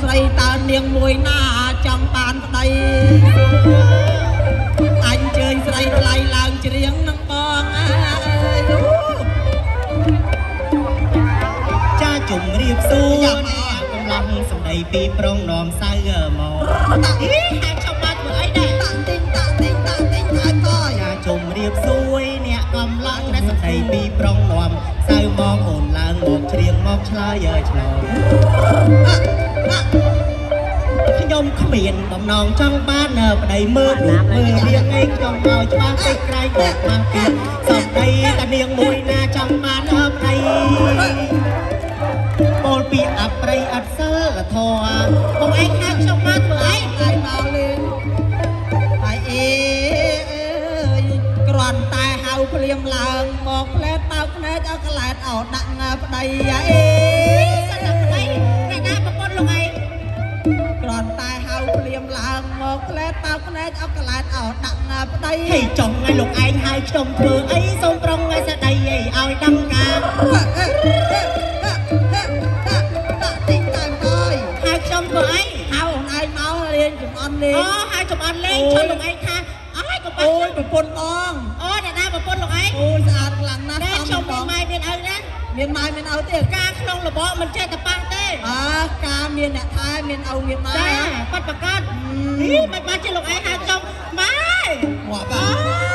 ស្រីតើនាងមួយណាចង់បានប្តីអញជើញស្រីថ្លៃឡើងច្រៀងនឹងបងអើយចាជុំរៀបសួរកំឡុងសម្ដីពីប្រុងនាំសៅមកតាអីហាក់ចង់បានធ្វើអីដែរតាក់ទិញហើយកយចាជុំរៀបសួរអ្នកកំឡុងដែលសម្ដីពីប្រុងនាំសៅមកអូនឡើងមកច្រៀងមកឆ្លើយឆ្លើយខ្ញុំគ្មានបំណងចង់បានប្តីមើលរូបមើលរាងឯងខ្ញុំឲ្យច្បាស់ពេកក្រែងបោកមកទៀតសម្ដីតានាងមួយណាចង់បានប្តីពោលពីអប្រិយអត់សិលធម៌បងឯងហៅខ្ញុំមកធ្វើអីហើយមកលេងហើយអេគ្រាន់តែហៅភ្លាមឡើងមកផ្លែតបោកភ្នែកឲ្យកលែតអោដាក់ប្តីអេសិនតែប្តីអ្នកណាប្រពន្ធលោកឯងគ្រាន់តែហៅភ្លាមឡើងមកផ្លែតបោកភ្នែកឲ្យកលែតអោដាក់ប្តីហេចង់ឲ្យលោកឯងហៅខ្ញុំធ្វើអីសូមប្រុងឲ្យស្ដីអីឲ្យដឹងការហៅខ្ញុំធ្វើអីហៅអូនឯងមករៀនចំអន់លេងហៅចំអន់លេងជួយលោកឯងថាអើយក៏ប៉ះអូយប្រពន្ធបងអ្នកណាប្រពន្ធលោកឯងអូយស្អាតខ្លាំងណាស់ខ្ញុំមានម៉ែមានឪណាមានម៉ែមានឪទៀតការក្នុងរបបមិនចេះតែប៉ះទេការមានអ្នកថែមានឪមានម៉ែចាប៉ាត់ប្រកាសនេះមិនបានជាលោកឯងហៅខ្ញុំម៉ែមកបាទ